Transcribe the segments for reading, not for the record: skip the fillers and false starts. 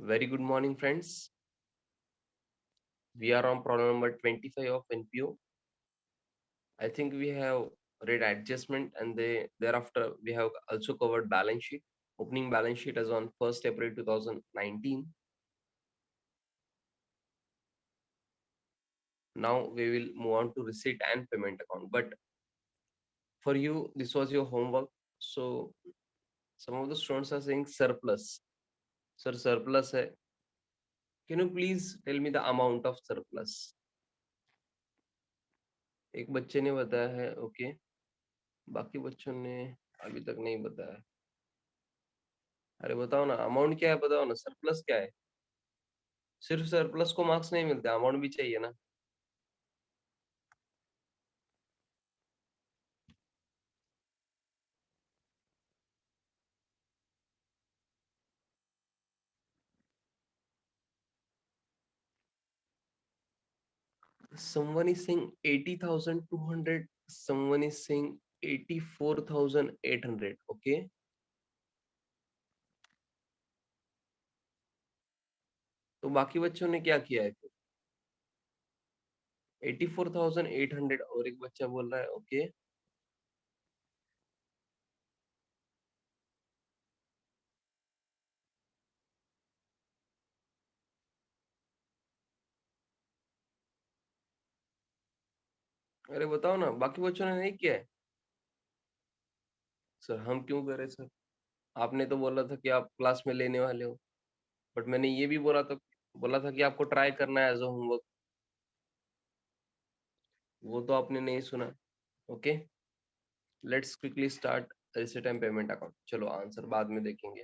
Very good morning, friends. We are on problem number 25 of NPO. I think we have read adjustment and thereafter we have also covered balance sheet. Opening balance sheet as on 1st April 2019. Now we will move on to receipt and payment account. But for you, this was your homework. So some of the students are saying surplus. Sir, surplus hai. Can you please tell me the amount of surplus? एक बच्चे ने बताया है, okay, बाकी बच्चों ने अभी तक नहीं बताया। अरे बताओ ना, अमाउंट क्या है बताओ ना, सरप्लस क्या है? सिर्फ सरप्लस को मार्क्स नहीं मिलते, अमाउंट भी चाहिए ना। Someone is saying 80,200, someone is saying 84,800, okay? तो बाकी बच्चों ने क्या किया है फिर? 84,800 और एक बच्चा बोल रहा है ओके। अरे बताओ ना, बाकी बच्चों ने नहीं किया है। सर हम क्यों करें सर? आपने तो बोला था कि आप क्लास में लेने वाले हो, बट मैंने ये भी बोला था कि आपको ट्राई करना है एज अ होमवर्क। वो तो आपने नहीं सुना। Okay, let's quickly start receipt and payment account. चलो आंसर बाद में देखेंगे।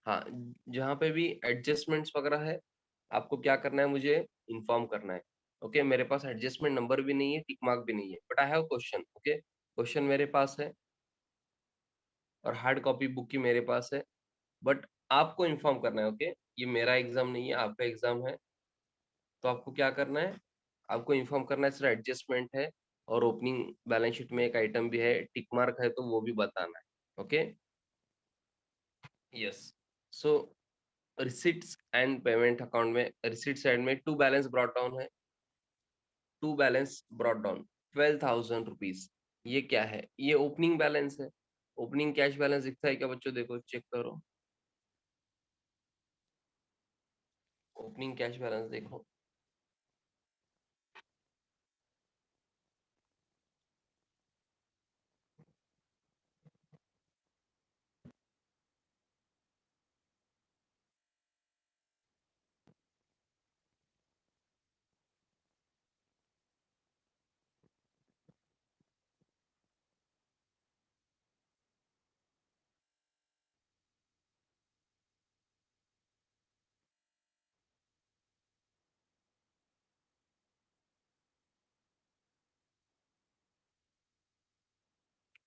हाँ, जहाँ पे भी एडजस्टमेंट्स वगैरह है, आपको क्या करना है, मुझे इन्फॉर्म करना है। ओके, मेरे पास एडजस्टमेंट नंबर भी नहीं है, टिक मार्क भी नहीं है, but I have question. Okay, question मेरे पास है और हार्ड कॉपी बुक की मेरे पास है, बट आपको इन्फॉर्म करना है। ओके, ये मेरा एग्जाम नहीं है, आपका एग्जाम है, तो आपको क्या करना है, आपको इन्फॉर्म करना है सर एडजस्टमेंट है और ओपनिंग बैलेंस शीट में एक आइटम भी है, टिक मार्क है, तो वो भी बताना है। Okay, yes. So receipts and payment account में रिसीट साइड में टू बैलेंस ब्रॉट डाउन है, to balance brought down 12,000 rupees. ये क्या है? ये ओपनिंग बैलेंस है। ओपनिंग कैश बैलेंस दिखता है क्या बच्चों? देखो चेक करो, ओपनिंग कैश बैलेंस देखो।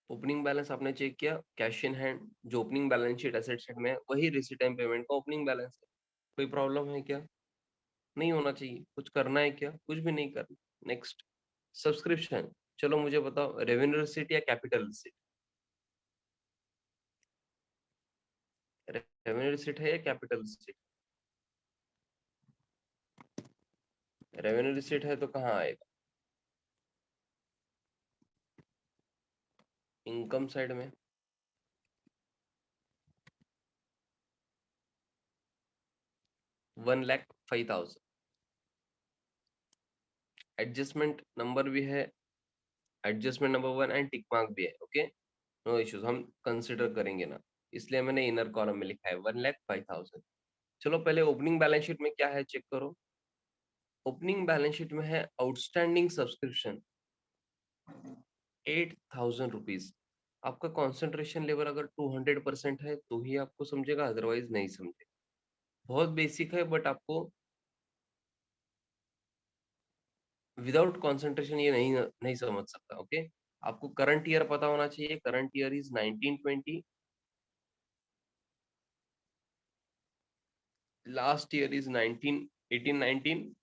ओपनिंग बैलेंस आपने चेक किया, कैश इन हैंड जो opening balance sheet asset side में है, वही रिसीट एंड पेमेंट का ओपनिंग बैलेंस है। कोई प्रॉब्लम है क्या? नहीं होना चाहिए। कुछ करना है क्या? कुछ भी नहीं करना। Next, subscription. चलो मुझे बताओ, रेवेन्यू रिसीट या कैपिटल रिसीट? रेवेन्यू रिसीट है या कैपिटल रिसीट? रेवेन्यू रिसीट है तो कहाँ आएगा? इनकम साइड में। 1,05,000। एडजस्टमेंट नंबर भी है, adjustment number 1 and tick mark भी है। ओके, नो इश्यूज, हम कंसिडर करेंगे ना, इसलिए मैंने इनर कॉलम में लिखा है 1,05,000। चलो पहले ओपनिंग बैलेंस शीट में क्या है चेक करो। ओपनिंग बैलेंस शीट में है आउटस्टैंडिंग सब्सक्रिप्शन 8,000 रुपीज। आपका कॉन्सेंट्रेशन लेवल अगर 200% है तो ही आपको समझेगा, अदरवाइज नहीं समझेगा। बहुत बेसिक है, बट आपको विदाउट कॉन्सेंट्रेशन ये नहीं समझ सकता। ओके, आपको करंट ईयर पता होना चाहिए। Current year is 1920, last year is 1819,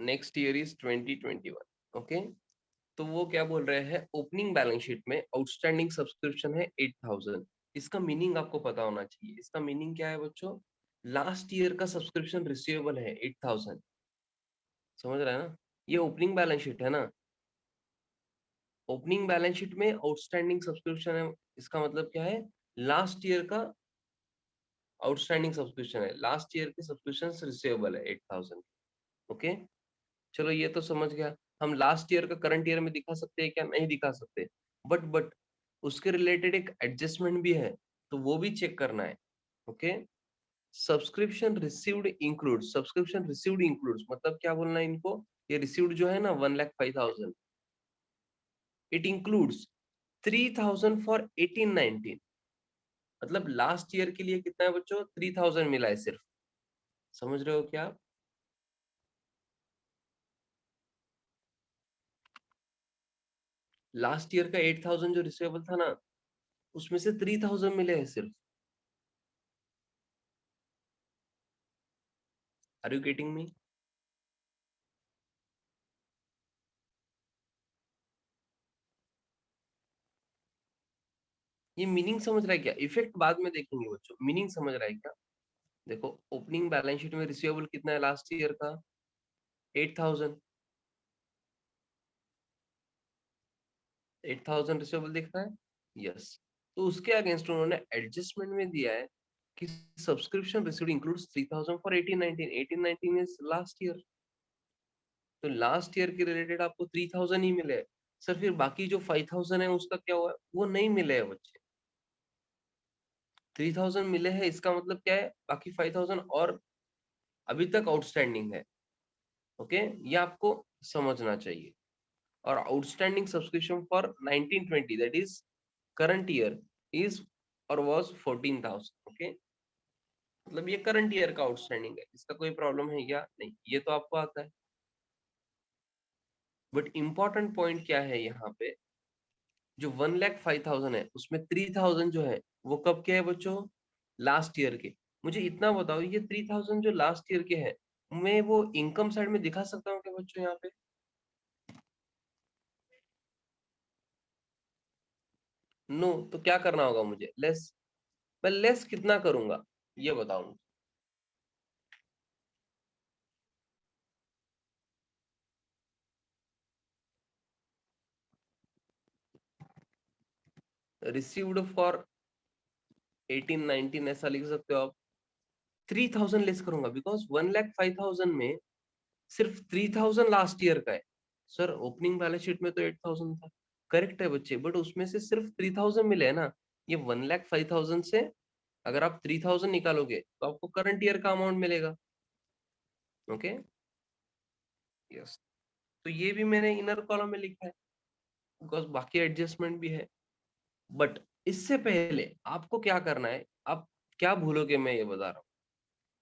next year is 2021। Okay, तो वो क्या बोल रहे हैं, ओपनिंग बैलेंस शीट में आउटस्टैंडिंग सब्सक्रिप्शन है 8,000। इसका मीनिंग आपको पता होना चाहिए। इसका मीनिंग क्या है बच्चों? लास्ट ईयर का सब्सक्रिप्शन रिसीवेबल है 8000। समझ रहे हैं ना? ये ओपनिंग बैलेंस शीट है ना। ओपनिंग बैलेंस शीट में आउटस्टैंडिंग सब्सक्रिप्शन है, इसका मतलब क्या है? लास्ट ईयर का आउटस्टैंडिंग सब्सक्रिप्शन है, लास्ट ईयर के सब्सक्रिप्शन रिसीवेबल है 8000। ओके, चलो ये तो समझ गया। हम लास्ट ईयर का करंट ईयर में दिखा सकते हैं क्या? नहीं दिखा सकते। बट उसके रिलेटेड एक एडजस्टमेंट भी है, तो वो भी चेक करना है। ओके, सब्सक्रिप्शन रिसीव्ड इंक्लूड्स मतलब क्या बोलना है इनको? ये रिसीव्ड जो है ना 1,05,000, इट इंक्लूड्स 3,000 फॉर 18-19। मतलब लास्ट ईयर के लिए कितना है बच्चों? 3,000 मिला है सिर्फ। समझ रहे हो क्या? लास्ट ईयर का 8,000 जो रिसीवेबल था ना, उसमें से 3,000 मिले हैं सिर्फ। Are you getting me? ये मीनिंग समझ रहा है क्या? इफेक्ट बाद में देखेंगे बच्चों, मीनिंग समझ रहा है क्या? देखो, ओपनिंग बैलेंस शीट में रिसीवेबल कितना है लास्ट ईयर का? 8,000। 8,000 रिसीवेबल दिख रहा है? यस। तो उसके अगेंस्ट उन्होंने एडजस्टमेंट में दिया है कि subscription received includes 3,000 for 18-19। 18-19 is last year. तो लास्ट ईयर के रिलेटेड आपको 3,000 ही मिले हैं। सर फिर बाकी जो 5,000 है उसका क्या हुआ? वो नहीं मिले हैं बच्चे। 3,000 मिले हैं, इसका मतलब क्या है? बाकी 5,000 और अभी तक आउटस्टैंडिंग है। ओके, ये आपको समझना चाहिए। और outstanding subscription for 1920 that is current year is और वाज 14,000। ओके, मतलब ये करंट ईयर का आउटस्टैंडिंग है, इसका कोई प्रॉब्लम है क्या? नहीं, ये तो आपको आता है। बट इंपॉर्टेंट पॉइंट क्या है यहाँ पे? जो 1,05,000 है उसमें 3,000 जो है वो कब के है बच्चों? लास्ट ईयर के। मुझे इतना बताओ, ये 3,000 जो लास्ट ईयर के है, मैं वो इनकम साइड में दिखा सकता हूँ क्या बच्चों यहाँ पे? नो। तो क्या करना होगा मुझे? लेस। मैं लेस कितना करूंगा ये बताओ मुझे। रिसीव्ड फॉर 18-19 ऐसा लिख सकते हो आप। 3,000 लेस करूंगा बिकॉज 1,05,000 में सिर्फ 3,000 लास्ट ईयर का है। सर ओपनिंग बैलेंस शीट में तो 8,000 था। करेक्ट है बच्चे, बट उसमें से सिर्फ 3,000 मिले है ना। ये 1,05,000 से अगर आप 3,000 निकालोगे तो आपको करंट ईयर का अमाउंट मिलेगा। Okay, yes. तो ये भी मैंने इनर कॉलम में लिखा है बिकॉज बाकी एडजस्टमेंट भी है। बट इससे पहले आपको क्या करना है? आप क्या भूलोगे मैं ये बता रहा हूँ।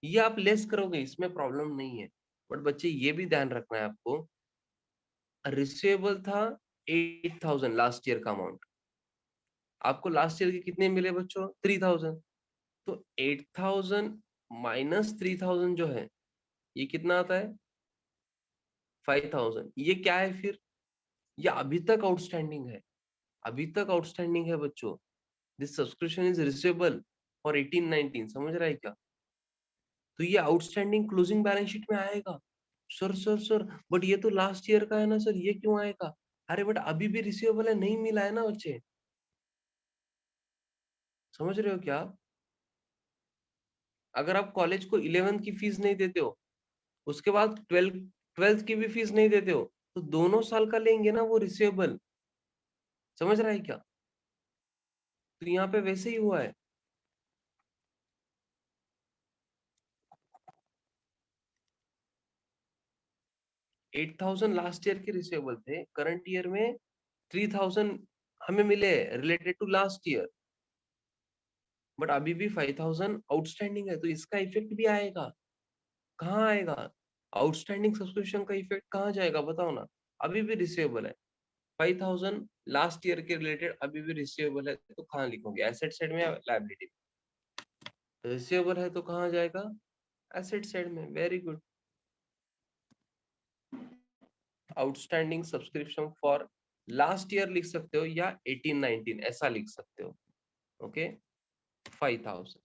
ये आप लेस करोगे, इसमें प्रॉब्लम नहीं है। बट बच्चे ये भी ध्यान रखना है आपको, रिसीवेबल था 8,000 लास्ट ईयर का अमाउंट। आपको लास्ट ईयर के कितने मिले बच्चों? 3,000। तो 8,000 माइनस 3,000 जो है ये कितना आता है? 5,000। ये क्या है फिर? ये अभी तक आउटस्टैंडिंग है। अभी तक आउटस्टैंडिंग है बच्चों। This subscription is receivable for 18-19। समझ रहा है क्या? तो ये आउटस्टैंडिंग क्लोजिंग बैलेंस शीट में आएगा। सर बट ये तो लास्ट ईयर का है ना सर, ये क्यों आएगा? अरे बट अभी भी रिसीवेबल है, नहीं मिला है ना बच्चे। समझ रहे हो क्या? अगर आप कॉलेज को 11th की फीस नहीं देते हो, उसके बाद 12th की भी फीस नहीं देते हो, तो दोनों साल का लेंगे ना वो रिसीवेबल। समझ रहा है क्या? तो यहाँ पे वैसे ही हुआ है। 8,000 लास्ट ईयर के रिसीवेबल थे, करंट ईयर में 3,000 हमें मिले related to last year. But अभी भी 5,000 आउटस्टैंडिंग है, तो इसका इफेक्ट भी आएगा। कहाँ आएगा? आउटस्टैंडिंग सब्सक्रिप्शन का इफेक्ट कहाँ जाएगा बताओ ना? अभी भी रिसीवेबल है 5,000 लास्ट ईयर के रिलेटेड, अभी भी रिसीवेबल है, तो कहाँ लिखोगे? एसेट साइड में या लायबिलिटी? रिसीवेबल है तो कहाँ जाएगा? एसेट साइड में। Very good. Outstanding subscription for last year लिख सकते हो या 18-19 ऐसा लिख सकते हो। ओके, 5,000।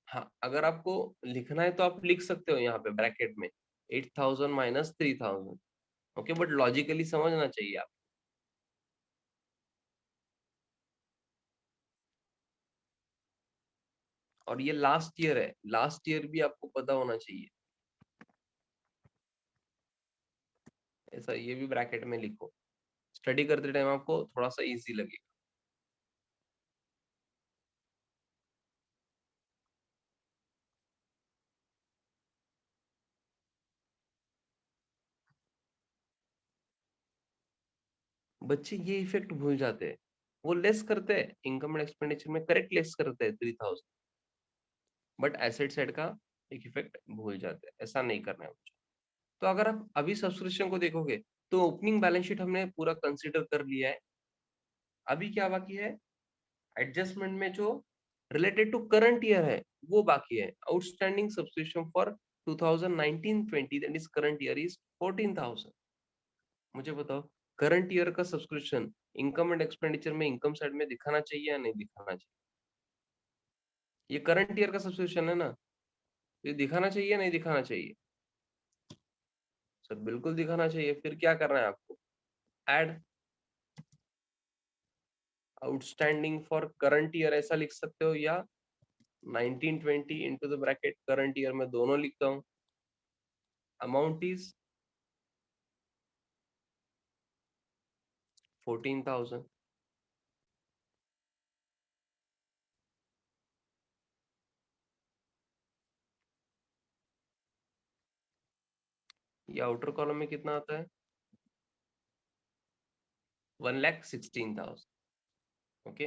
हाँ, अगर आपको लिखना है तो आप लिख सकते हो यहाँ पे ब्रैकेट में 8,000 माइनस 3,000। ओके, बट लॉजिकली समझना चाहिए आप। और ये लास्ट ईयर है, लास्ट ईयर भी आपको पता होना चाहिए। ऐसा ये भी ब्रैकेट में लिखो, स्टडी करते टाइम आपको थोड़ा सा इजी लगेगा। बच्चे ये इफेक्ट भूल जाते हैं, वो लेस करते हैं इनकम एंड एक्सपेंडिचर में, करेक्ट लेस करते हैं 3,000, बट एसेट साइड का एक इफेक्ट भूल जाते हैं। ऐसा नहीं करना है मुझे। तो अगर आप अभी सब्सक्रिप्शन को देखोगे तो ओपनिंग बैलेंस शीट हमने पूरा कंसीडर कर लिया है। अभी क्या बाकी है, एडजस्टमेंट में जो रिलेटेड टू करंट ईयर है वो बाकी है। Outstanding subscription for 2019-20 that is current year is 14,000। मुझे बताओ, करंट ईयर का सब्सक्रिप्शन इनकम एंड एक्सपेंडिचर में इनकम साइड में दिखाना चाहिए या नहीं दिखाना चाहिए? ये करंट ईयर का सब्सक्रिप्शन है ना, ये दिखाना चाहिए या नहीं दिखाना चाहिए? सर बिल्कुल दिखाना चाहिए। फिर क्या करना है आपको, add outstanding for current year ऐसा लिख सकते हो, या 1920 into the bracket current year में दोनों लिखता हूँ। Amount is 14,000। ये आउटर कॉलम में कितना आता है, 1,16,000। Okay,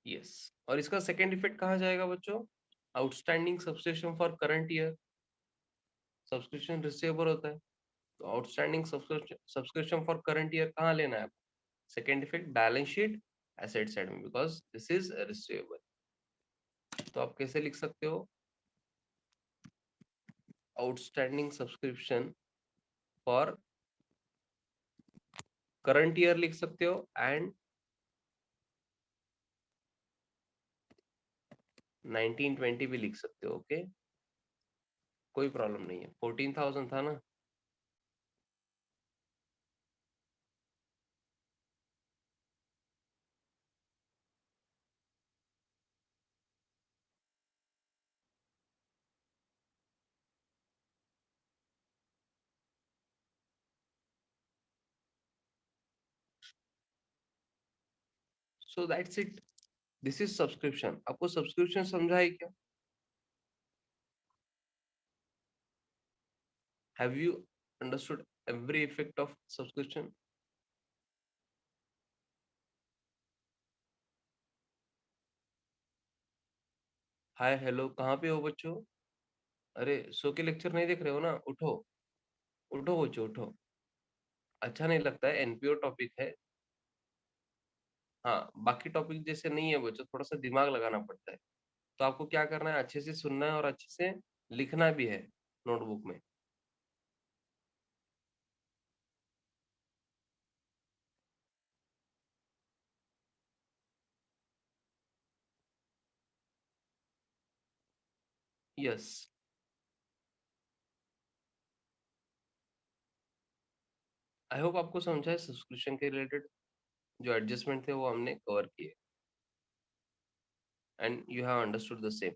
yes. और इसका सेकेंड इफेक्ट कहाँ जाएगा बच्चों, outstanding subscription for current year, subscription receivable होता है, तो outstanding subscription for current year कहाँ लेना है? Second effect balance sheet asset side में, बिकॉज दिस इज रिसीवेबल। तो आप कैसे लिख सकते हो, outstanding subscription for current year लिख सकते हो, एंड 1920 भी लिख सकते हो। ओके, कोई प्रॉब्लम नहीं है। 14,000 था ना। So that's it, this is subscription. आपको सब्सक्रिप्शन समझा है क्या? Have you understood every effect of subscription? Hi hello, कहाँ पे हो बच्चों? अरे सो के लेक्चर नहीं देख रहे हो ना, उठो। उठो बच्चों उठो। अच्छा नहीं लगता है, एनपीओ टॉपिक है। हाँ, बाकी टॉपिक जैसे नहीं है बच्चों, थोड़ा सा दिमाग लगाना पड़ता है। तो आपको क्या करना है, अच्छे से सुनना है और अच्छे से लिखना भी है नोटबुक में। यस, आई होप आपको समझा है। सब्सक्रिप्शन के रिलेटेड जो एडजस्टमेंट थे वो हमने कवर किए, and you have understood the same.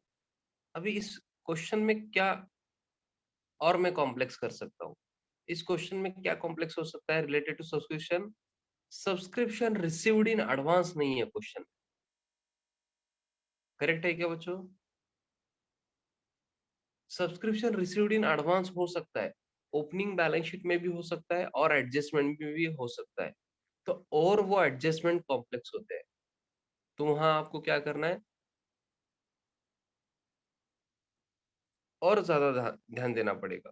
अभी इस क्वेश्चन में क्या और मैं कॉम्प्लेक्स कर सकता हूँ? इस क्वेश्चन में क्या कॉम्प्लेक्स हो सकता है related to subscription? Subscription received in advance नहीं है क्वेश्चन, करेक्ट है क्या बच्चों? सब्सक्रिप्शन रिसीव्ड इन एडवांस हो सकता है, ओपनिंग बैलेंस शीट में भी हो सकता है और एडजस्टमेंट में भी हो सकता है। तो और वो एडजस्टमेंट कॉम्प्लेक्स होते हैं, तो वहां आपको क्या करना है, और ज्यादा ध्यान देना पड़ेगा।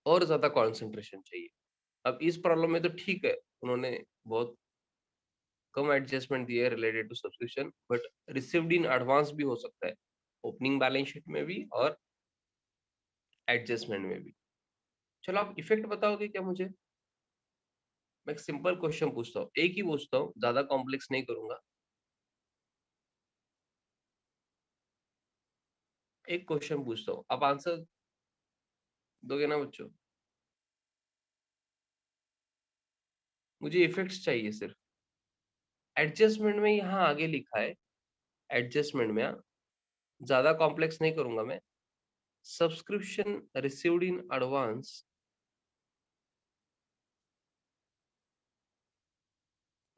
और ज्यादा कॉन्सेंट्रेशन चाहिए। अब इस प्रॉब्लम में तो ठीक है, उन्होंने बहुत कम एडजस्टमेंट दिए related to subscription, but received in advance भी हो सकता है, ओपनिंग बैलेंस शीट में भी और एडजस्टमेंट में भी। चलो आप इफेक्ट बताओगे क्या मुझे? मैं एक सिंपल क्वेश्चन पूछता हूँ, एक ही पूछता हूँ, ज्यादा कॉम्प्लेक्स नहीं करूंगा। एक क्वेश्चन पूछता हूँ, आप आंसर दोगे ना बच्चों? मुझे इफेक्ट्स चाहिए सिर्फ। एडजस्टमेंट में यहाँ आगे लिखा है, एडजस्टमेंट में ज्यादा कॉम्प्लेक्स नहीं करूंगा मैं। Subscription received in advance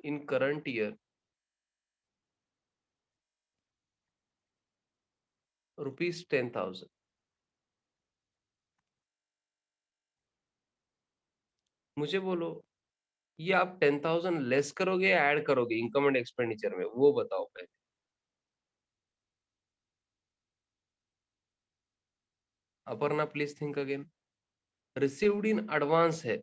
in current year ₹10,000। मुझे बोलो, ये आप 10,000 लेस करोगे या ऐड करोगे इनकम एंड एक्सपेंडिचर में, वो बताओ पहले। Aparna please think again. Received in advance है,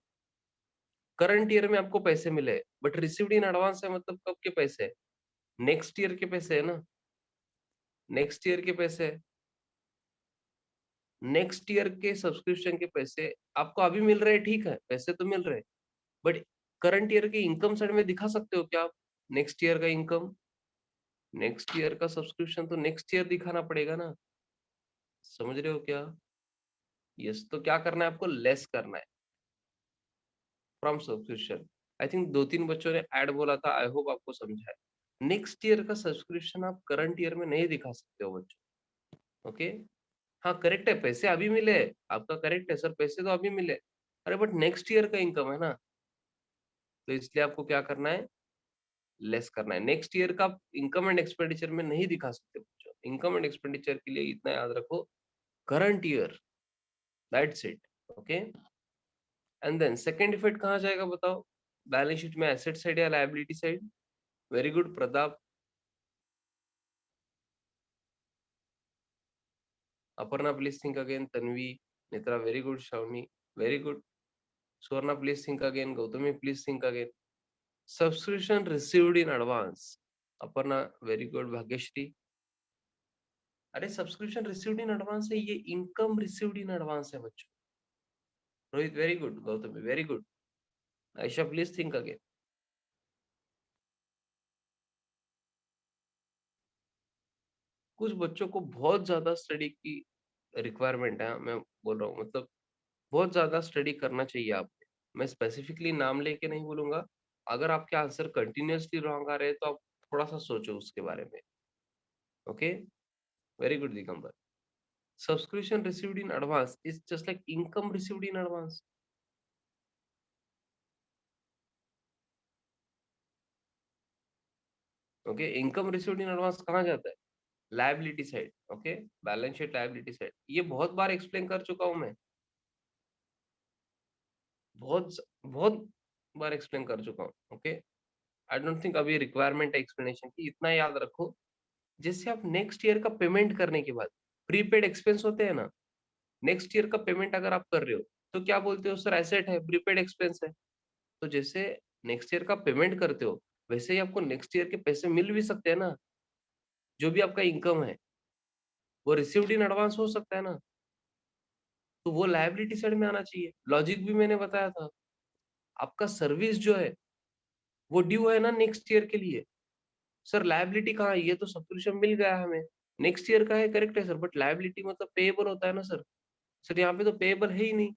करंट ईयर में आपको पैसे मिले, बट रिसीव्ड इन एडवांस है मतलब कब के पैसे है? नेक्स्ट ईयर के पैसे है ना, नेक्स्ट ईयर के पैसे है। नेक्स्ट ईयर के सब्सक्रिप्शन के पैसे आपको अभी मिल रहे हैं, ठीक है, पैसे तो मिल रहे हैं, बट करंट ईयर के इनकम साइड में दिखा सकते हो क्या आप? नेक्स्ट ईयर का इनकम, नेक्स्ट ईयर का सब्सक्रिप्शन तो नेक्स्ट ईयर दिखाना पड़ेगा ना, समझ रहे हो क्या? यस, तो क्या करना है आपको? लेस करना है फ्रॉम सब्सक्रिप्शन। आई थिंक दो तीन बच्चों ने ऐड बोला था, आई होप आपको समझा है। नेक्स्ट ईयर का सब्सक्रिप्शन आप करंट ईयर में नहीं दिखा सकते हो बच्चों। ओके, हाँ करेक्ट है, पैसे अभी मिले, आपका करेक्ट है सर, पैसे तो अभी मिले, अरे बट नेक्स्ट ईयर का इनकम है ना, तो इसलिए आपको क्या करना है? लेस करना है। नेक्स्ट ईयर का इनकम एंड एक्सपेंडिचर में नहीं दिखा सकते बच्चों। इनकम एंड एक्सपेंडिचर के लिए इतना याद रखो, current year, that's it. Okay, and then second effect कहाँ जाएगा बताओ? बैलेंस शीट में एसेट साइड या liability side? Very good Pratap. Aparna please think again. Tanvi, Netra very good. Shravani very good. Swarna please think again. Gautami please think again. Subscription received in advance. Aparna very good. Bhagyashri, अरे subscription received in advance है, ये income received in advance है बच्चों। Rohit very good. Gautami very good. Ayesha please think again. कुछ बच्चों को बहुत ज्यादा स्टडी की रिक्वायरमेंट है, मैं बोल रहा हूँ, मतलब बहुत ज्यादा स्टडी करना चाहिए आपको। मैं स्पेसिफिकली नाम लेके नहीं बोलूंगा, अगर आपके आंसर कंटिन्यूअसली रॉन्ग आ रहे हैं तो आप थोड़ा सा सोचो उसके बारे में। Okay, very good Digambar. Subscription received in advance is just like income received in advance. Okay, income received in advance कहाँ जाता है? Liability side. Okay, balance sheet liability side, ये बहुत बार एक्सप्लेन कर चुका हूं मैं, बहुत बहुत बार एक्सप्लेन कर चुका हूँ। ओके, आई डोंट थिंक अभी रिक्वायरमेंट है एक्सप्लेनेशन की, इतना याद रखो। जैसे आप नेक्स्ट ईयर का पेमेंट करने के बाद प्रीपेड एक्सपेंस होते हैं ना, नेक्स्ट ईयर का पेमेंट अगर आप कर रहे हो तो क्या बोलते हो? सर एसेट है, प्रीपेड एक्सपेंस है। तो जैसे नेक्स्ट ईयर का पेमेंट करते हो, वैसे ही आपको नेक्स्ट ईयर के पैसे मिल भी सकते हैं ना, जो भी आपका इनकम है वो रिसीव्ड इन एडवांस हो सकता है ना, तो वो लायबिलिटी साइड में आना चाहिए। लॉजिक भी मैंने बताया था। आपका सर्विस जो है वो ड्यू है ना नेक्स्ट ईयर के लिए। सर लायबिलिटी कहाँ है? ये तो सब्सक्रिप्शन मिल गया हमें, नेक्स्ट ईयर का है, करेक्ट है सर, बट लायबिलिटी मतलब पेएबल होता है ना सर। सर यहाँ पे तो पेएबल है ही नहीं।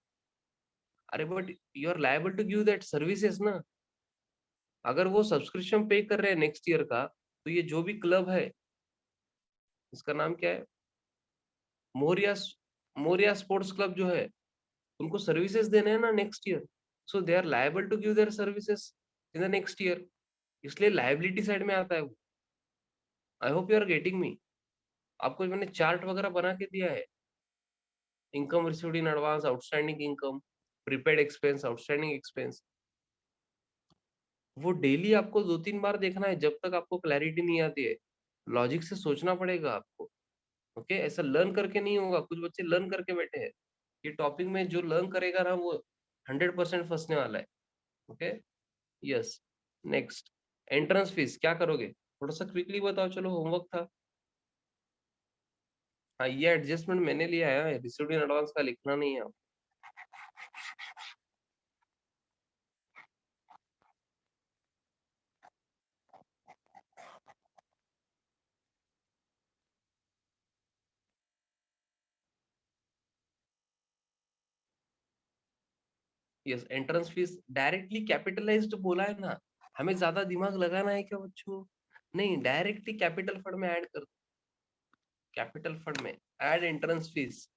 अरे but you are liable to give that services ना। अगर वो सब्सक्रिप्शन पे कर रहे हैं नेक्स्ट ईयर का, तो ये जो भी क्लब है, इसका नाम क्या है, मोरिया, मोरिया स्पोर्ट्स क्लब जो है, उनको सर्विसेज देने हैं ना next year, so they are liable to give their services in the next year, इसलिए लायबिलिटी साइड में आता है वो। I hope you are getting me. आपको मैंने चार्ट वगैरह बना के दिया है, income received in advance, outstanding income, prepaid expense, outstanding expense, वो डेली आपको दो तीन बार देखना है जब तक आपको क्लैरिटी नहीं आती है। लॉजिक से सोचना पड़ेगा आपको। ओके, ऐसा लर्न करके नहीं होगा, कुछ बच्चे लर्न करके बैठे हैं। ये टॉपिक में जो लर्न करेगा ना वो 100% फंसने वाला है। Okay, yes. Next, entrance fees क्या करोगे? थोड़ा सा क्विकली बताओ, चलो होमवर्क था। हाँ, ये एडजस्टमेंट मैंने लिया है, रिसीव्ड इन एडवांस का लिखना नहीं है। Yes, entrance fees directly capitalised बोला है ना, हमें ज्यादा दिमाग लगाना है क्या बच्चों? नहीं, डायरेक्टली कैपिटल फंड में ऐड कर, कैपिटल फंड में ऐड एंट्रेंस फीस,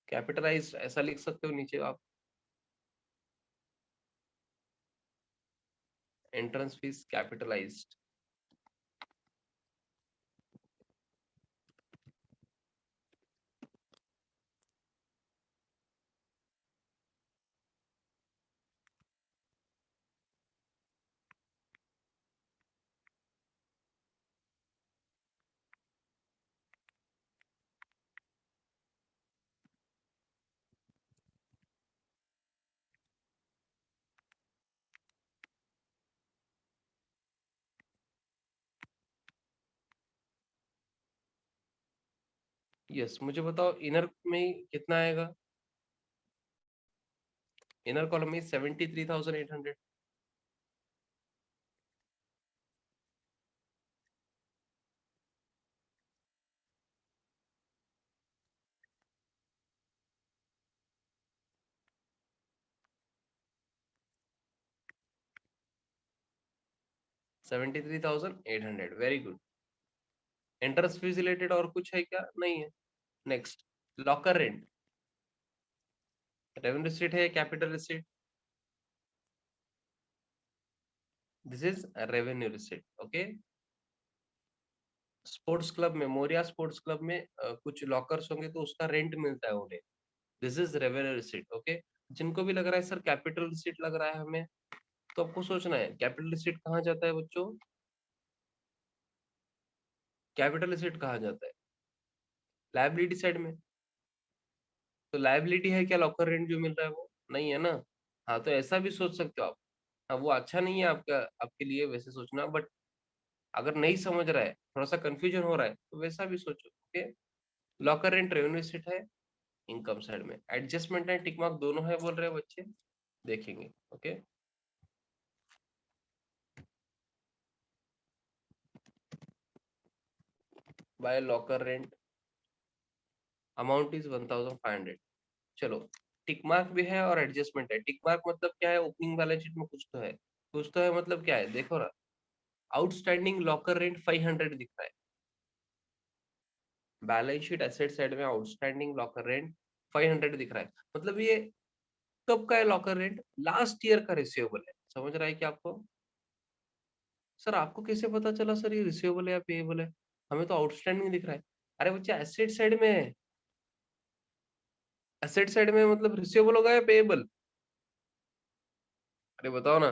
कैपिटलाइज्ड ऐसा लिख सकते हो नीचे आप, एंट्रेंस फीस कैपिटलाइज्ड। यस, मुझे बताओ इनर में कितना आएगा? इनर कॉलम में 73,800। 73,800, very good. Entrance fees related और कुछ है क्या? नहीं है। Next, locker rent, revenue receipt है, capital receipt? This is revenue receipt. Okay, sports club में, मोरिया स्पोर्ट्स क्लब में कुछ लॉकर्स होंगे तो उसका रेंट मिलता है उन्हें, this is revenue receipt. Okay, जिनको भी लग रहा है सर कैपिटल रिसीट लग रहा है हमें, तो आपको सोचना है कैपिटल रिसीट कहाँ जाता है बच्चों? कैपिटल रिसीट कहाँ जाता है? लायबिलिटी साइड में। तो लायबिलिटी है क्या लॉकर रेंट जो मिल रहा है वो? नहीं है ना। हाँ, तो ऐसा भी सोच सकते हो आप। हाँ, वो अच्छा नहीं है आपका, आपके लिए वैसे सोचना, बट अगर नहीं समझ रहा है, थोड़ा सा कंफ्यूजन हो रहा है, तो वैसा भी सोचो। Okay, locker rent revenue receipt है इनकम साइड में, एडजस्टमेंट एंड टिक मार्क दोनों है बोल रहे हैं बच्चे, देखेंगे। Okay, by locker rent amount is 1,500। चलो, टिक मार्क भी है और एडजस्टमेंट है। टिक मार्क मतलब क्या है? ओपनिंग बैलेंस शीट में कुछ तो है, कुछ तो है मतलब क्या है देखो ना, आउटस्टैंडिंग लॉकर रेंट 500 दिख रहा है, बैलेंस शीट एसेट साइड में आउटस्टैंडिंग लॉकर रेंट 500 दिख रहा है, मतलब ये कब का है लॉकर रेंट? लास्ट ईयर का रिसीवेबल है। समझ रहा है क्या आपको? सर आपको कैसे पता चला सर ये रिसीवेबल है या पेएबल है? हमें तो आउटस्टैंडिंग दिख रहा है। अरे बच्चा, एसेट साइड में है, एसेट साइड में मतलब रिसीवेबल होगा या पेएबल? अरे बताओ ना,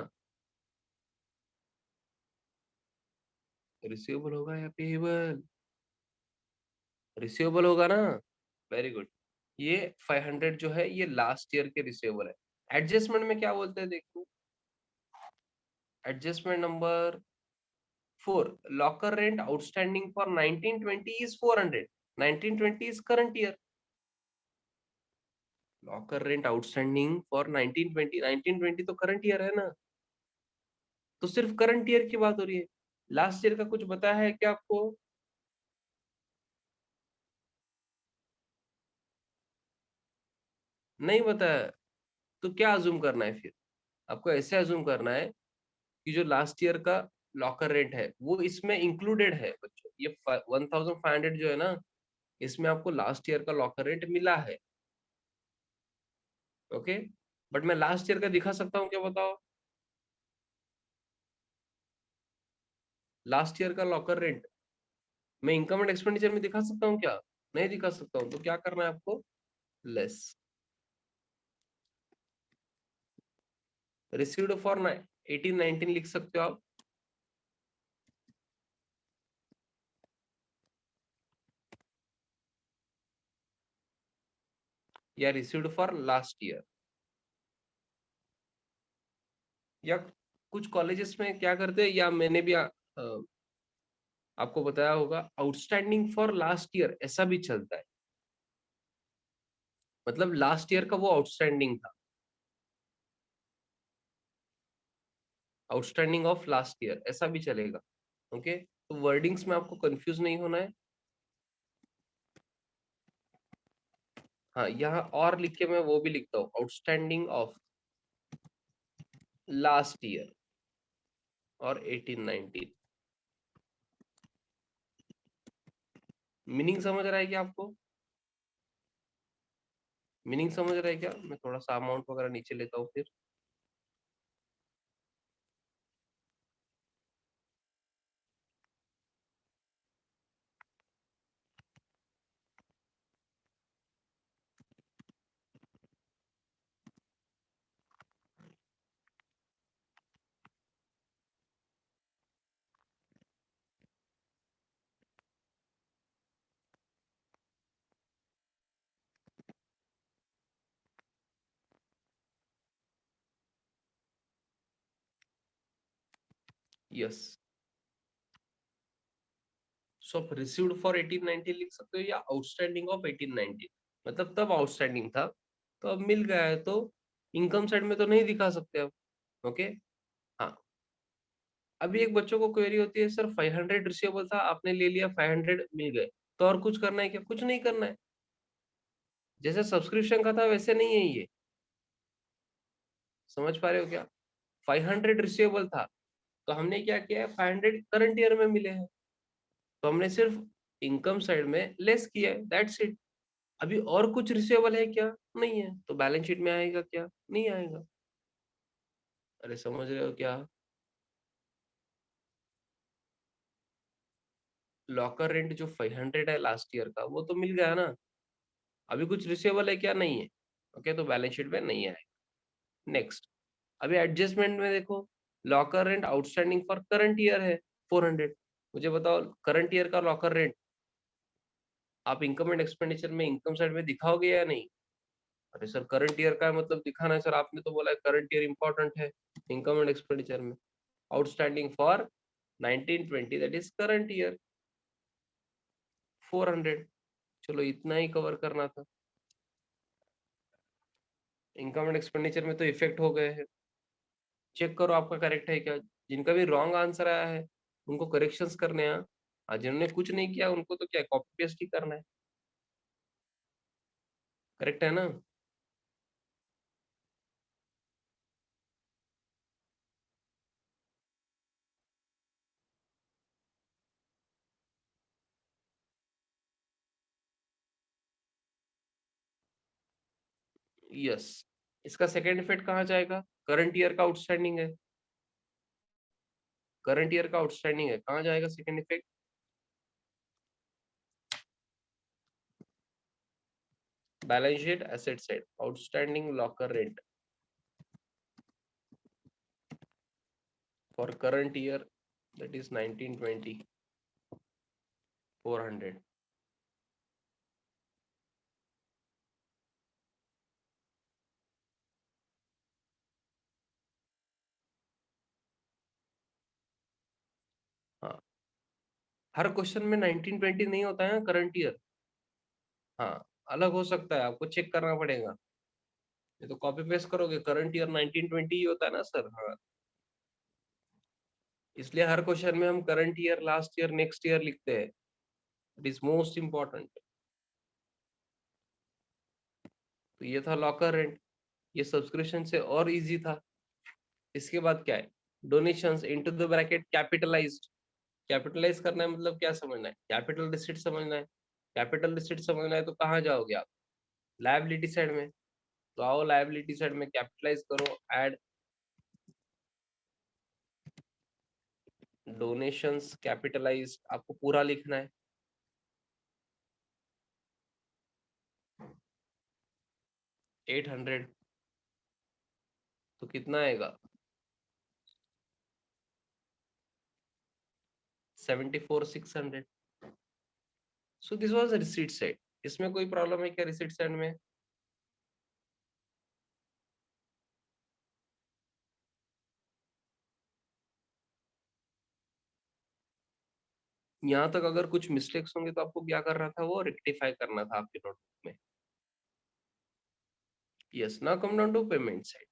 रिसीवेबल होगा या पेएबल? रिसीवेबल होगा ना। Very good. ये 500 जो है ये लास्ट ईयर के रिसीवेबल है। एडजस्टमेंट में क्या बोलते हैं देखो, adjustment number 4, locker rent outstanding for 1920 is 400, 1920 is current year. Locker rent outstanding for 1920, 1920 तो करंट ईयर है ना, तो सिर्फ करंट ईयर की बात हो रही है। लास्ट ईयर का कुछ बताया है क्या आपको? नहीं बताया, तो क्या अज्यूम करना है फिर? आपको ऐसे अज्यूम करना है कि जो लास्ट ईयर का लॉकर रेट है वो इसमें इंक्लूडेड है बच्चों, ये 1,500 जो है ना, इसमें आपको लास्ट ईयर का लॉकर रेट मिला है। ओके, बट मैं लास्ट ईयर का दिखा सकता हूँ क्या बताओ? लास्ट ईयर का लॉकर रेट मैं इनकम एंड एक्सपेंडिचर में दिखा सकता हूँ क्या? नहीं दिखा सकता हूँ, तो क्या करना है आपको? लेस, रिसीव्ड फॉर 18-19 लिख सकते हो आप। या रिसीव्ड फॉर लास्ट ईयर। या कुछ कॉलेजेस में क्या करते हैं, या मैंने भी आपको बताया होगा, आउटस्टैंडिंग फॉर लास्ट ईयर ऐसा भी चलता है। मतलब लास्ट ईयर का वो आउटस्टैंडिंग था, आउटस्टैंडिंग ऑफ लास्ट ईयर ऐसा भी चलेगा। ओके, तो वर्डिंग्स में आपको कंफ्यूज नहीं होना है। हाँ, यहाँ और लिख के मैं वो भी लिखता हूँ, आउटस्टैंडिंग ऑफ लास्ट ईयर और 18-19। मीनिंग समझ रहा है क्या आपको? मीनिंग समझ रहा है क्या? मैं थोड़ा सा अमाउंट वगैरह नीचे लेता हूँ फिर। यस, सो आप रिसीव्ड फॉर 18-19 लिख सकते हो, या आउटस्टैंडिंग ऑफ 18-19। मतलब तब आउटस्टैंडिंग था, तो अब मिल गया है, तो इनकम साइड में तो नहीं दिखा सकते अब। ओके। हाँ, अभी एक बच्चों को क्वेरी होती है, सर 500 रिसीवेबल था, आपने ले लिया, 500 मिल गए, तो और कुछ करना है क्या? कुछ नहीं करना है। जैसे सब्सक्रिप्शन का था वैसे नहीं है ये। समझ पा रहे हो क्या? 500 रिसीवेबल था, तो हमने क्या किया है, 500 करंट ईयर में मिले हैं, तो हमने सिर्फ इनकम साइड में लेस किया है, दैट्स इट। अभी और कुछ रिसीवेबल है क्या? नहीं है, तो बैलेंस शीट में आएगा क्या? नहीं आएगा। अरे समझ रहे हो क्या? लॉकर रेंट जो 500 है लास्ट ईयर का, वो तो मिल गया ना। अभी कुछ रिसीवेबल है क्या? नहीं है। ओके, तो बैलेंस शीट में नहीं आएगा। नेक्स्ट, अभी एडजस्टमेंट में देखो, locker rent outstanding for current year है 400। मुझे बताओ, करंट ईयर का लॉकर रेंट आप इनकम एंड एक्सपेंडिचर में इनकम साइड में दिखाओगे या नहीं? अरे सर करंट ईयर का है, मतलब दिखाना है सर, आपने तो बोला है करंट ईयर इंपॉर्टेंट है इनकम एंड एक्सपेंडिचर में। Outstanding for 1920, that is current year 400। चलो इतना ही कवर करना था। इनकम एंड एक्सपेंडिचर में तो इफेक्ट हो गए हैं। चेक करो आपका करेक्ट है क्या। जिनका भी रॉन्ग आंसर आया है उनको करेक्शंस करने हैं। जिन्होंने कुछ नहीं किया उनको तो क्या कॉपी पेस्ट ही करना है। करेक्ट है ना? यस। इसका सेकेंड इफेक्ट कहाँ जाएगा? करंट ईयर का आउटस्टैंडिंग है, करंट ईयर का आउटस्टैंडिंग है, कहाँ जाएगा second effect? Balance sheet asset side, outstanding locker rent for current year, that is 1920, 400। हाँ, हर क्वेश्चन में 1920 नहीं होता है करंट ईयर। हाँ, अलग हो सकता है, आपको चेक करना पड़ेगा। ये तो कॉपी पेस्ट करोगे, करंट ईयर 1920 ही होता है ना सर। हाँ, इसलिए हर क्वेश्चन में हम current year, last year, next year लिखते हैं। It is most important. तो ये था लॉकर रेंट, ये सब्सक्रिप्शन से और इजी था। इसके बाद क्या है? Donations into the bracket capitalized. Capitalize करना है मतलब क्या समझना है? कैपिटल रिसिट समझना है। कैपिटल रिसिट समझना है तो कहाँ जाओगे आप? लायबिलिटी साइड में। तो आओ लायबिलिटी साइड में कैपिटलाइज करो, ऐड डोनेशंस कैपिटलाइज, आपको पूरा लिखना है। 800, तो कितना आएगा? 74,600। So this was receipt side. इसमें कोई प्रॉब्लम है क्या रिसीट साइड में? यहाँ तक अगर कुछ मिस्टेक्स होंगे तो आपको क्या करना था, वो रेक्टिफाई करना था आपके नोटबुक में। Yes, now come down to payment side.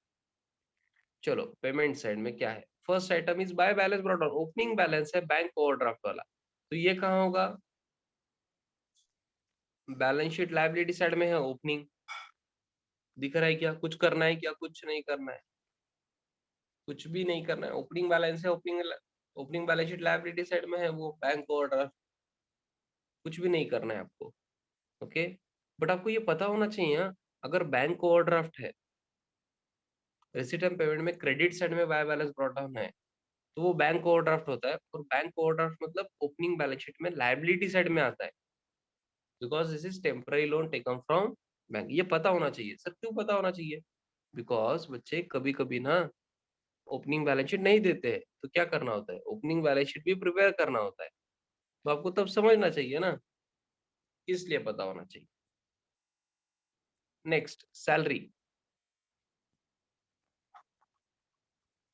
चलो पेमेंट साइड में क्या है, first item is by balance brought down, opening balance है बैंक ओवरड्राफ्ट वाला, तो ये कहाँ होगा, बैलेंस शीट लायबिलिटी साइड में है ओपनिंग। दिख रहा है क्या, कुछ करना है क्या, कुछ नहीं करना है, कुछ भी नहीं करना है, ओपनिंग बैलेंस है, opening balance sheet liability side में है वो बैंक ओवरड्राफ्ट, कुछ भी नहीं करना है आपको। ओके, बट आपको ये पता होना चाहिए हाँ, अगर बैंक ओवरड्राफ्ट है, रिसीट एंड पेमेंट में क्रेडिट साइड में बाय बैलेंस ब्रॉट डाउन है, तो वो बैंक ओवरड्राफ्ट होता है, और बैंक ओवरड्राफ्ट मतलब ओपनिंग बैलेंस शीट में लायबिलिटी साइड में आता है, because this is temporary loan taken from bank. ये पता होना चाहिए सर, क्यों पता होना चाहिए, बिकॉज बच्चे कभी कभी ना ओपनिंग बैलेंस शीट नहीं देते हैं, तो क्या करना होता है, ओपनिंग बैलेंस शीट भी प्रिपेयर करना होता है, तो आपको तब समझना चाहिए ना, इसलिए पता होना चाहिए। नेक्स्ट सैलरी,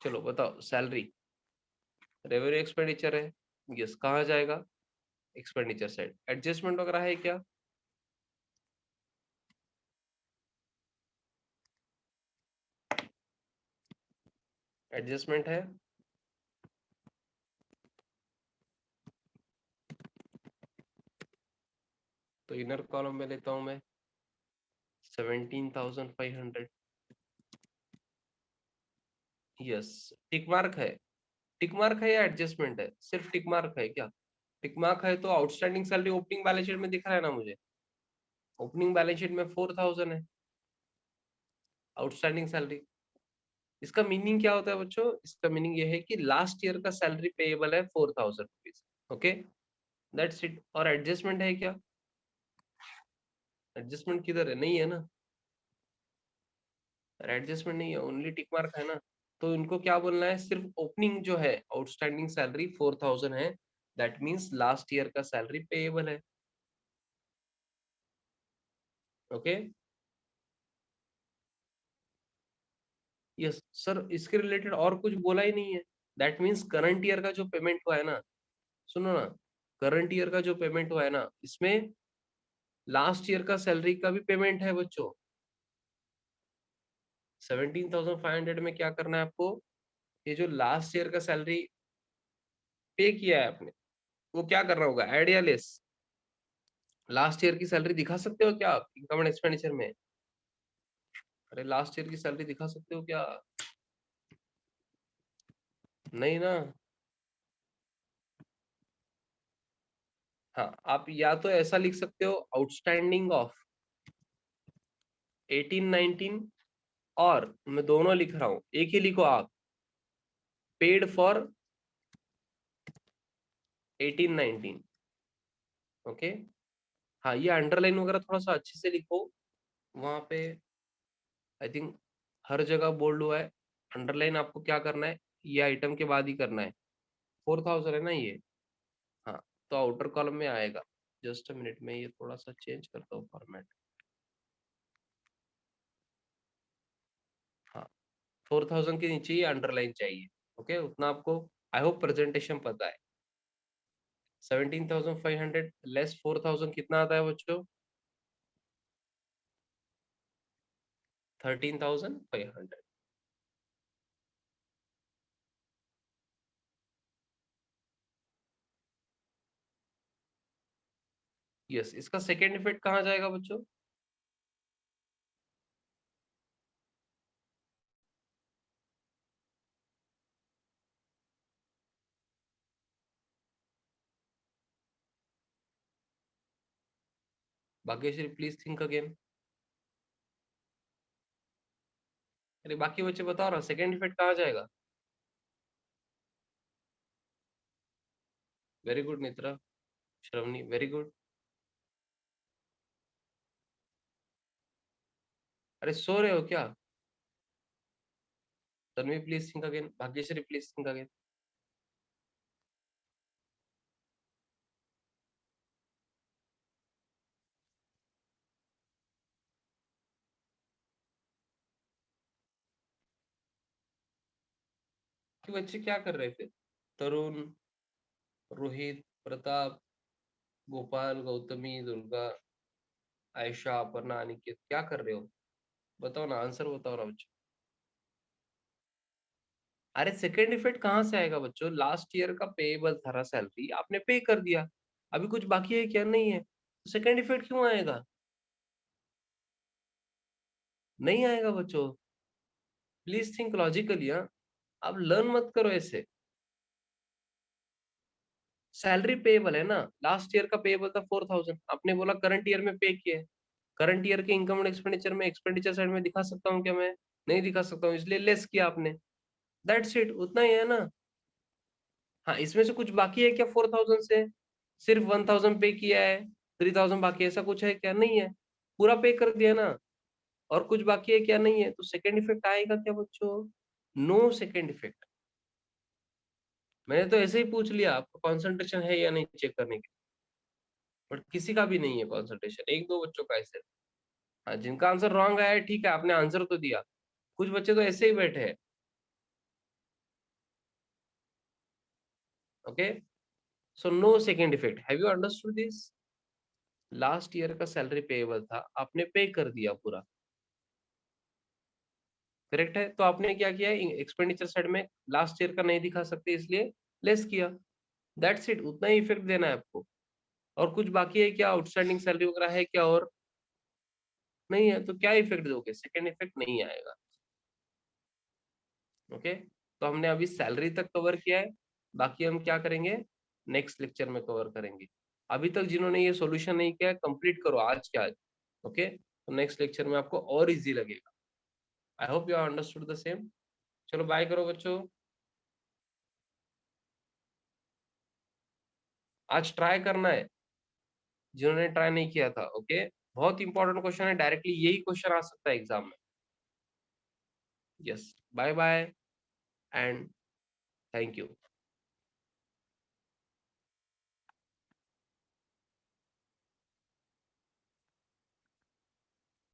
चलो बताओ सैलरी रेवेन्यू एक्सपेंडिचर है, यस कहाँ जाएगा, एक्सपेंडिचर साइड। एडजस्टमेंट वगैरह है क्या, एडजस्टमेंट है, तो इनर कॉलम में लेता हूं मैं 17,500। यस, टिक मार्क है, टिक मार्क है या एडजस्टमेंट है, सिर्फ टिक मार्क है क्या, टिक मार्क है तो outstanding salary opening balance sheet में दिख रहा है ना मुझे, ओपनिंग बैलेंस शीट में 4,000 है आउटस्टैंडिंग सैलरी। इसका मीनिंग क्या होता है बच्चों, इसका मीनिंग ये है कि लास्ट ईयर का सैलरी पेएबल है 4,000 रुपीज। Okay, that's it. और एडजस्टमेंट है क्या, एडजस्टमेंट किधर है, नहीं है ना, एडजस्टमेंट नहीं है, ओनली टिक मार्क है ना, तो इनको क्या बोलना है, सिर्फ ओपनिंग जो है आउटस्टैंडिंग सैलरी 4,000 है, दैट मीन्स लास्ट ईयर का सैलरी पेएबल है। ओके, यस सर, इसके रिलेटेड और कुछ बोला ही नहीं है, दैट मीन्स करंट ईयर का जो पेमेंट हुआ है ना, सुनो ना, करंट ईयर का जो पेमेंट हुआ है ना, इसमें लास्ट ईयर का सैलरी का भी पेमेंट है बच्चों। 17,500 में क्या करना है आपको, ये जो लास्ट ईयर का सैलरी पे किया है आपने, वो क्या करना होगा, ऐड या लेस, लास्ट ईयर की सैलरी दिखा सकते हो क्या आप इनकम एंड एक्सपेंडिचर में, अरे लास्ट ईयर की सैलरी दिखा सकते हो क्या, नहीं ना। हाँ, आप या तो ऐसा लिख सकते हो, आउटस्टैंडिंग ऑफ 18-19, और मैं दोनों लिख रहा हूं, एक ही लिखो आप, पेड फॉर 18-19। ओके, हाँ ये अंडरलाइन वगैरह थोड़ा सा अच्छे से लिखो, वहां पे आई थिंक हर जगह बोल्ड हुआ है, अंडरलाइन आपको क्या करना है, ये आइटम के बाद ही करना है, 4,000 है ना ये, हाँ, तो आउटर कॉलम में आएगा। जस्ट अ मिनट में ये थोड़ा सा चेंज करता हूँ फॉर्मेट, हाँ, 4,000 के नीचे ही अंडरलाइन चाहिए। ओके, उतना आपको आई होप प्रेजेंटेशन पता है। 17,500 लेस 4,000 कितना आता है बच्चों, 13,500। यस, इसका सेकेंड इफेक्ट कहाँ जाएगा बच्चों, भाग्यश्री प्लीज थिंक अगेन। अरे बाकी बच्चे बताओ ना, सेकेंड इफेक्ट कहाँ जाएगा, very good Netra, Shravani very good. अरे सो रहे हो क्या, Tanvi please think again, Bhagyashree please think again. कि बच्चे क्या कर रहे थे, तरुण, रोहित, प्रताप, गोपाल, गौतमी, दुर्गा, आयशा, अपर्णा, अनिकेत, क्या कर रहे हो? बताओ ना, आंसर बताओ ना बच्चों। अरे सेकंड इफेक्ट कहाँ से आएगा बच्चों? लास्ट ईयर का पेएबल था ना सैलरी, आपने पे कर दिया। अभी कुछ बाकी है क्या? नहीं है। तो सेकंड इफेक्ट क्यों आएगा? नहीं आएगा बच्चों। Please think logically. हाँ, आप लर्न मत करो ऐसे। सैलरी पेएबल है ना, लास्ट ईयर का पेएबल था 4000, आपने बोला करंट ईयर में पे किया है। करंट ईयर के इनकम एंड एक्सपेंडिचर में एक्सपेंडिचर साइड में दिखा सकता हूँ क्या मैं? नहीं दिखा सकता हूँ, इसलिए लेस किया आपने। दैट्स इट, उतना ही है ना। हाँ, इसमें से कुछ बाकी है क्या 4000 से? सिर्फ 1000 पे किया है, 3000 बाकी है, ऐसा कुछ है क्या? नहीं है। पूरा पे कर दिया ना। और कुछ बाकी है क्या? नहीं है। तो सेकंड इफेक्ट आएगा क्या बच्चों? No second effect. मैंने तो ऐसे ही पूछ लिया, आपका कंसंट्रेशन है या नहीं चेक करने के लिए। बट किसी का भी नहीं है कंसंट्रेशन, एक दो बच्चों का ऐसे। हाँ, जिनका आंसर रॉन्ग आया है, ठीक है, आपने आंसर तो दिया। कुछ बच्चे तो ऐसे ही बैठे हैं। Okay, so no second effect. Have you understood this? Last year का सैलरी पेएबल था, आपने पे कर दिया पूरा। करेक्ट है? तो आपने क्या किया? एक्सपेंडिचर साइड में लास्ट ईयर का नहीं दिखा सकते, इसलिए लेस किया। दैट्स इट, उतना ही इफेक्ट देना है आपको। और कुछ बाकी है क्या? आउटस्टैंडिंग सैलरी वगैरह है क्या? और नहीं है तो क्या इफेक्ट दोगे? सेकंड इफेक्ट नहीं आएगा। ओके, तो हमने अभी सैलरी तक कवर किया है। बाकी हम क्या करेंगे? नेक्स्ट लेक्चर में कवर करेंगे। अभी तक जिन्होंने ये सॉल्यूशन नहीं किया है, कंप्लीट करो आज के आज। ओके, तो नेक्स्ट लेक्चर में आपको और इजी लगेगा। आई hope you understood the same. चलो बाय करो बच्चों। आज ट्राई करना है जिन्होंने ट्राई नहीं किया था। ओके, बहुत इंपॉर्टेंट क्वेश्चन है, डायरेक्टली यही क्वेश्चन आ सकता है एग्जाम में। Yes, bye bye and thank you.